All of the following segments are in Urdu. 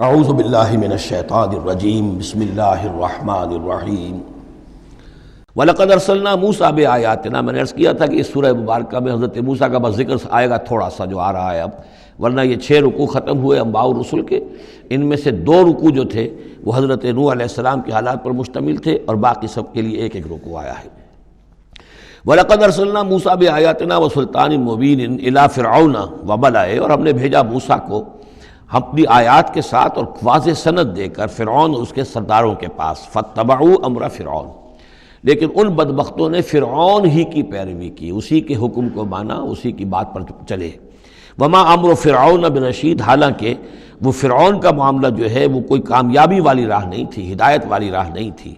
اعوذ باللہ من الشیطان الرجیم بسم اللہ الرحمن الرحیم وَلَقَدْ أَرْسَلْنَا مُوسَىٰ بِآيَاتِنَا، میں نے عرض کیا تھا کہ اس سورہ مبارکہ میں حضرت موسیٰ کا بس ذکر آئے گا تھوڑا سا جو آ رہا ہے اب، ورنہ یہ 6 رکوع ختم ہوئے انبیاء و رسل کے، ان میں سے 2 رکوع جو تھے وہ حضرت نوح علیہ السلام کے حالات پر مشتمل تھے اور باقی سب کے لیے ایک ایک رکوع آیا ہے۔ وَلَقَدْ أَرْسَلْنَا مُوسَىٰ بِآيَاتِنَا وَسُلْطَانٍ مُّبِينٍ إِلَىٰ فِرْعَوْنَ وَمَلَئِهِ، اور ہم نے بھیجا موسیٰ کو اپنی آیات کے ساتھ اور واضح سند دے کر فرعون اور اس کے سرداروں کے پاس، فَاتَّبَعُوا أَمْرَ فِرْعَوْنَ، لیکن ان بدبختوں نے فرعون ہی کی پیروی کی، اسی کے حکم کو مانا، اسی کی بات پر چلے۔ وَمَا أَمْرُ فِرْعَوْنَ بِرَشِيدٍ، حالانکہ وہ فرعون کا معاملہ جو ہے وہ کوئی کامیابی والی راہ نہیں تھی، ہدایت والی راہ نہیں تھی۔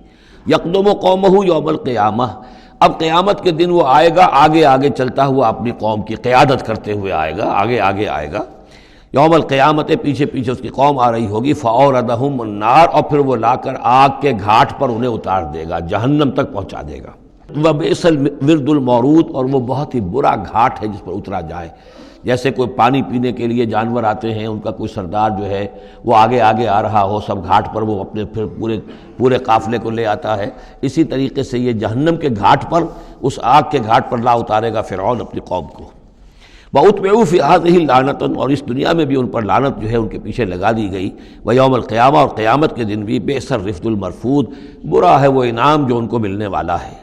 يَقْدُمُ قَوْمَهُ يَوْمَ الْقِيَامَةِ، اب قیامت کے دن وہ آئے گا آگے آگے چلتا ہوا، اپنی قوم کی قیادت کرتے ہوئے آئے گا، آگے آگے آئے گا۔ یوم القیامت، پیچھے پیچھے اس کی قوم آ رہی ہوگی، فَأَوْرَدَهُمُ النَّارَ، اور پھر وہ لا کر آگ کے گھاٹ پر انہیں اتار دے گا، جہنم تک پہنچا دے گا۔ وَبِئْسَ الْوِرْدُ الْمَوْرُودُ، اور وہ بہت ہی برا گھاٹ ہے جس پر اترا جائے۔ جیسے کوئی پانی پینے کے لیے جانور آتے ہیں، ان کا کوئی سردار جو ہے وہ آگے آگے آ رہا ہو، سب گھاٹ پر وہ اپنے پھر پورے قافلے کو لے آتا ہے، اسی طریقے سے یہ جہنم کے گھاٹ پر، اس آگ کے گھاٹ پر لا اتارے گا فرعون اپنی قوم کو۔ وَأُتْبِعُوا فِي هَٰذِهِ لَعْنَةٌ، اور اس دنیا میں بھی ان پر لعنت جو ہے ان کے پیچھے لگا دی گئی۔ وَيَوْمَ الْقِيَامَةِ، اور قیامت کے دن بھی، بِئْسَ الرِّفْدُ الْمَرْفُودُ، برا ہے وہ انعام جو ان کو ملنے والا ہے۔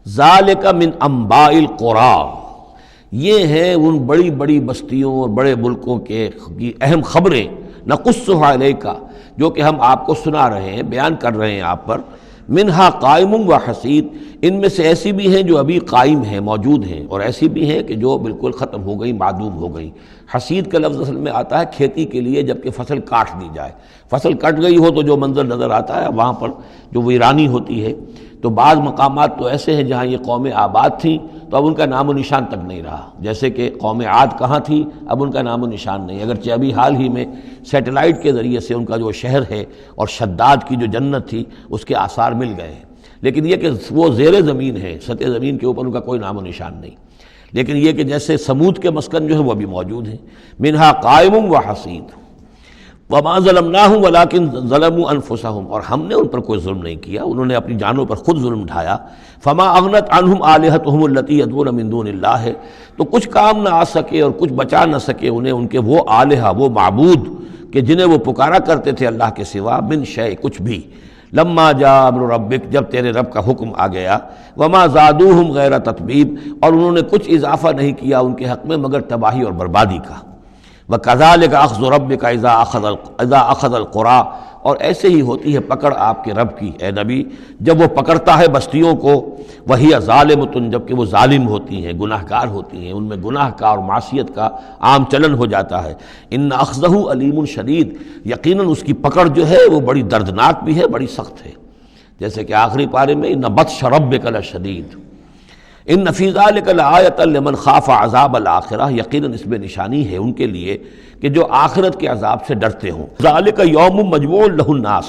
ذَلِكَ مِنْ أَنْبَاءِ الْقُرَىٰ، یہ ہیں ان بڑی بڑی بستیوں اور بڑے ملکوں کے اہم خبریں، نَقُصُّهَا عَلَيْكَ، جو کہ ہم آپ کو سنا رہے ہیں، بیان کر رہے ہیں آپ پر۔ منہا قائم و حسید، ان میں سے ایسی بھی ہیں جو ابھی قائم ہیں، موجود ہیں، اور ایسی بھی ہیں کہ جو بالکل ختم ہو گئی، معدوم ہو گئی۔ حسید کا لفظ اصل میں آتا ہے کھیتی کے لیے، جبکہ فصل کاٹ دی جائے، فصل کٹ گئی ہو تو جو منظر نظر آتا ہے وہاں پر جو ویرانی ہوتی ہے۔ تو بعض مقامات تو ایسے ہیں جہاں یہ قومیں آباد تھیں تو اب ان کا نام و نشان تک نہیں رہا، جیسے کہ قوم عاد کہاں تھی، اب ان کا نام و نشان نہیں، اگرچہ ابھی حال ہی میں سیٹلائٹ کے ذریعے سے ان کا جو شہر ہے اور شداد کی جو جنت تھی اس کے آثار مل گئے ہیں، لیکن یہ کہ وہ زیر زمین ہے، سطح زمین کے اوپر ان کا کوئی نام و نشان نہیں۔ لیکن یہ کہ جیسے سمود کے مسکن جو ہے وہ بھی موجود ہیں، منہا قائم و حسید۔ وَمَا ظَلَمْنَاهُمْ وَلَٰكِنْ ظَلَمُوا أَنفُسَهُمْ، اور ہم نے ان پر کوئی ظلم نہیں کیا، انہوں نے اپنی جانوں پر خود ظلم ڈھایا۔ فَمَا أَغْنَتْ عَنْهُمْ آلِهَتُهُمُ الَّتِي يَدْعُونَ مِن دُونِ اللَّهِ، تو کچھ کام نہ آ سکے اور کچھ بچا نہ سکے انہیں ان کے وہ آلہہ، وہ معبود کہ جنہیں وہ پکارا کرتے تھے اللہ کے سوا، من شیء، کچھ بھی۔ لما جاء امر ربک، جب تیرے رب کا حکم آ گیا۔ وما زادوہم غیر تتبیب، اور انہوں نے کچھ اضافہ نہیں کیا ان کے حق میں مگر تباہی اور بربادی کا۔ وَكَذَلِكَ أَخْذُ رَبِّكَ إِذَا أَخَذَ الْقُرَىٰ، اور ایسے ہی ہوتی ہے پکڑ آپ کے رب کی اے نبی جب وہ پکڑتا ہے بستیوں کو، وَهِيَ ظَالِمَةٌ، جبکہ وہ ظالم ہوتی ہیں، گناہ گار ہوتی ہیں، ان میں گناہ کا اور معصیت کا عام چلن ہو جاتا ہے۔ إِنَّ أَخْذَهُ أَلِيمٌ شَدِيدٌ، یقیناً اس کی پکڑ جو ہے وہ بڑی دردناک بھی ہے، بڑی سخت ہے، جیسے کہ آخری پارے میں إِنَّ بَطْشَ رَبِّكَ لَشَدِيدٌ ان فی ذلک لآیۃ لمن خاف عذاب الآخرہ، یقیناً اس میں نشانی ہے ان کے لیے کہ جو آخرت کے عذاب سے ڈرتے ہوں۔ ذالک یوم مجموع لہ الناس،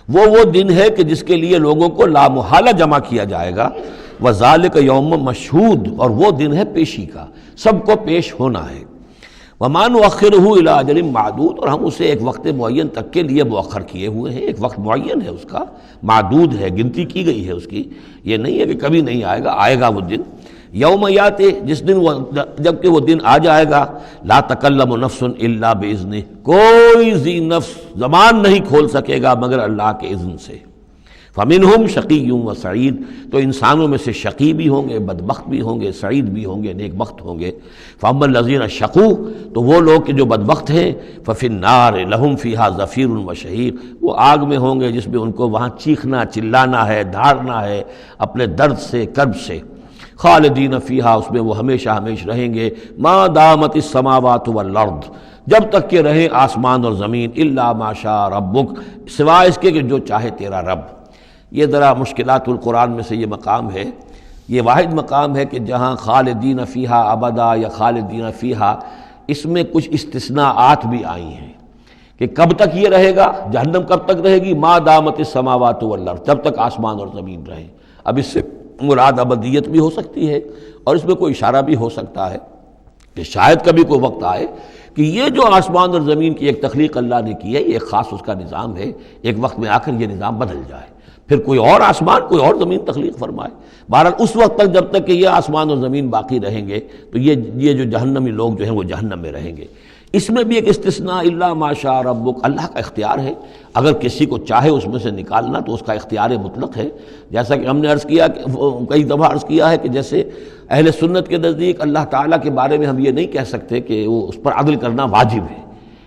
وہ دن ہے کہ جس کے لیے لوگوں کو لامحالہ جمع کیا جائے گا۔ وذالک یوم مشہود، اور وہ دن ہے پیشی کا، سب کو پیش ہونا ہے۔ وما نؤخرہ الی اجل معدود، اور ہم اسے ایک وقت معین تک کے لیے مؤخر کیے ہوئے ہیں، ایک وقت معین ہے اس کا، معدود ہے، گنتی کی گئی ہے اس کی، یہ نہیں ہے کہ کبھی نہیں آئے گا، آئے گا وہ دن۔ یوم یاتے، جس دن وہ، جب کہ وہ دن آ جائے گا، لا تکلم نفس الا باذنہ، کوئی ذی نفس زبان نہیں کھول سکے گا مگر اللہ کے اذن سے۔ فمنہم شقی و سعید، تو انسانوں میں سے شقی بھی ہوں گے، بدبخت بھی ہوں گے، سعید بھی ہوں گے، نیک بخت ہوں گے۔ فاما الذین شقوا، تو وہ لوگ کہ جو بدبخت ہیں، ففی النار لہم فیہا زفیر و شہیق، وہ آگ میں ہوں گے جس میں ان کو وہاں چیخنا چلانا ہے، دھاڑنا ہے اپنے درد سے، کرب سے۔ خالدین فیہا، اس میں وہ ہمیشہ ہمیش رہیں گے۔ ما دامت السماوات والارض، جب تک کہ رہے آسمان اور زمین، الا ما شاء ربک، سوائے اس کے کہ جو چاہے تیرا رب۔ یہ ذرا مشکلات القرآن میں سے یہ مقام ہے، یہ واحد مقام ہے کہ جہاں خالدین فیہا ابدا یا خالدین فیہا، اس میں کچھ استثناءات بھی آئی ہیں کہ کب تک یہ رہے گا، جہنم کب تک رہے گی، ما دامت السماوات والارض، جب تک آسمان اور زمین رہے۔ اب اس سے مراد ابدیت بھی ہو سکتی ہے اور اس میں کوئی اشارہ بھی ہو سکتا ہے کہ شاید کبھی کوئی وقت آئے کہ یہ جو آسمان اور زمین کی ایک تخلیق اللہ نے کی ہے، یہ ایک خاص اس کا نظام ہے، ایک وقت میں آ کر یہ نظام بدل جائے، پھر کوئی اور آسمان کوئی اور زمین تخلیق فرمائے۔ بہرحال اس وقت تک جب تک کہ یہ آسمان اور زمین باقی رہیں گے تو یہ جو جہنمی لوگ جو ہیں وہ جہنم میں رہیں گے۔ اس میں بھی ایک استثناء، الا ما شاء ربک، اللہ کا اختیار ہے، اگر کسی کو چاہے اس میں سے نکالنا تو اس کا اختیار مطلق ہے۔ جیسا کہ ہم نے عرض کیا کئی دفعہ عرض کیا ہے کہ جیسے اہل سنت کے نزدیک اللہ تعالیٰ کے بارے میں ہم یہ نہیں کہہ سکتے کہ وہ اس پر عدل کرنا واجب ہے،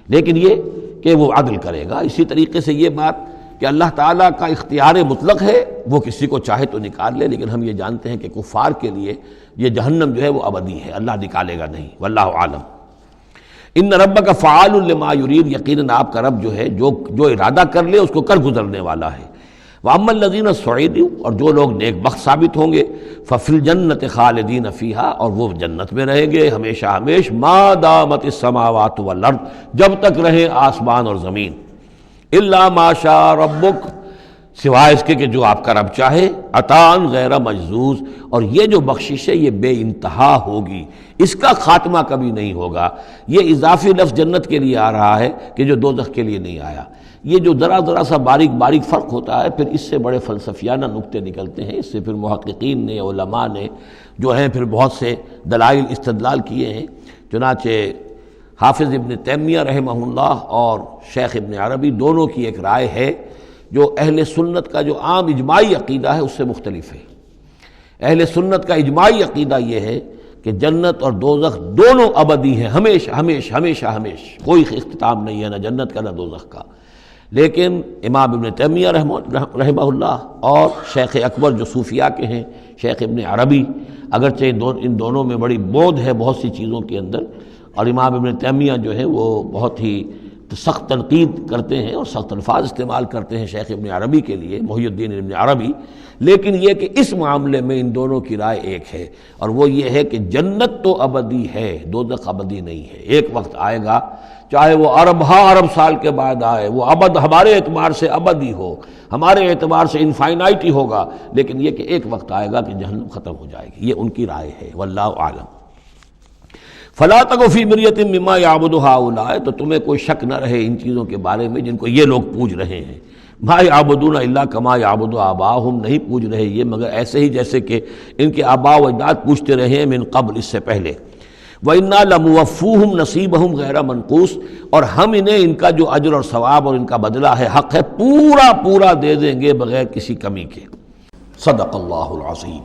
لیکن یہ کہ وہ عدل کرے گا۔ اسی طریقے سے یہ بات کہ اللہ تعالیٰ کا اختیار مطلق ہے، وہ کسی کو چاہے تو نکال لے، لیکن ہم یہ جانتے ہیں کہ کفار کے لیے یہ جہنم جو ہے وہ ابدی ہے، اللہ نکالے گا نہیں، واللہ عالم۔ ان ربک فعال لما یرید، یقیناً آپ کا رب جو ہے جو ارادہ کر لے اس کو کر گزرنے والا ہے۔ واما الذین سعدوا، اور جو لوگ نیک بخت ثابت ہوں گے، ففی الجنۃ خالدین فیہا، اور وہ جنت میں رہیں گے ہمیشہ ہمیش، ما دامت السماوات والارض، جب تک رہیں آسمان اور زمین، الا ما شاء ربک، سوائے اس کے کہ جو آپ کا رب چاہے، عطاء غیر مجزوز، اور یہ جو بخشش ہے یہ بے انتہا ہوگی، اس کا خاتمہ کبھی نہیں ہوگا۔ یہ اضافی لفظ جنت کے لیے آ رہا ہے کہ جو دوزخ کے لیے نہیں آیا۔ یہ جو ذرا سا باریک فرق ہوتا ہے، پھر اس سے بڑے فلسفیانہ نکتے نکلتے ہیں، اس سے پھر محققین نے، علماء نے جو ہیں پھر بہت سے دلائل استدلال کیے ہیں۔ چنانچہ حافظ ابن تیمیہ رحمہ اللہ اور شیخ ابن عربی دونوں کی ایک رائے ہے جو اہل سنت کا جو عام اجماعی عقیدہ ہے اس سے مختلف ہے۔ اہل سنت کا اجماعی عقیدہ یہ ہے کہ جنت اور دوزخ دونوں ابدی ہیں، ہمیشہ ہمیشہ ہمیشہ ہمیشہ، کوئی اختتام نہیں ہے نہ جنت کا نہ دوزخ کا۔ لیکن امام ابن تیمیہ رحمہ اللہ اور شیخ اکبر جو صوفیاء کے ہیں، شیخ ابن عربی، اگرچہ ان دونوں میں بڑی بود ہے بہت سی چیزوں کے اندر، اور امام ابن تیمیہ جو ہے وہ بہت ہی سخت تنقید کرتے ہیں اور سخت الفاظ استعمال کرتے ہیں شیخ ابن عربی کے لیے، محی الدین ابن عربی، لیکن یہ کہ اس معاملے میں ان دونوں کی رائے ایک ہے، اور وہ یہ ہے کہ جنت تو ابدی ہے، دوزخ ابدی نہیں ہے۔ ایک وقت آئے گا، چاہے وہ ارب سال کے بعد آئے، وہ ابد ہمارے اعتبار سے ابدی ہو، ہمارے اعتبار سے انفائنائٹی ہوگا، لیکن یہ کہ ایک وقت آئے گا کہ جہنم ختم ہو جائے گی۔ یہ ان کی رائے ہے، واللہ اعلم۔ فلا تک فی مریۃ مما یعبد ہؤلاء، تو تمہیں کوئی شک نہ رہے ان چیزوں کے بارے میں جن کو یہ لوگ پوج رہے ہیں۔ ما یعبدون الا کما یعبد آباؤہم، نہیں پوج رہے یہ مگر ایسے ہی جیسے کہ ان کے آباء و اجداد پوجتے رہے ہیں من قبل، اس سے پہلے۔ وَإِنَّا لَمُوَفُّوهُمْ نَصِيبَهُمْ غَيْرَ مَنْقُوصٍ، اور ہم انہیں ان کا جو اجر اور ثواب اور ان کا بدلہ ہے، حق ہے، پورا دے دیں گے بغیر کسی کمی کے۔ صدق اللہ العظیم۔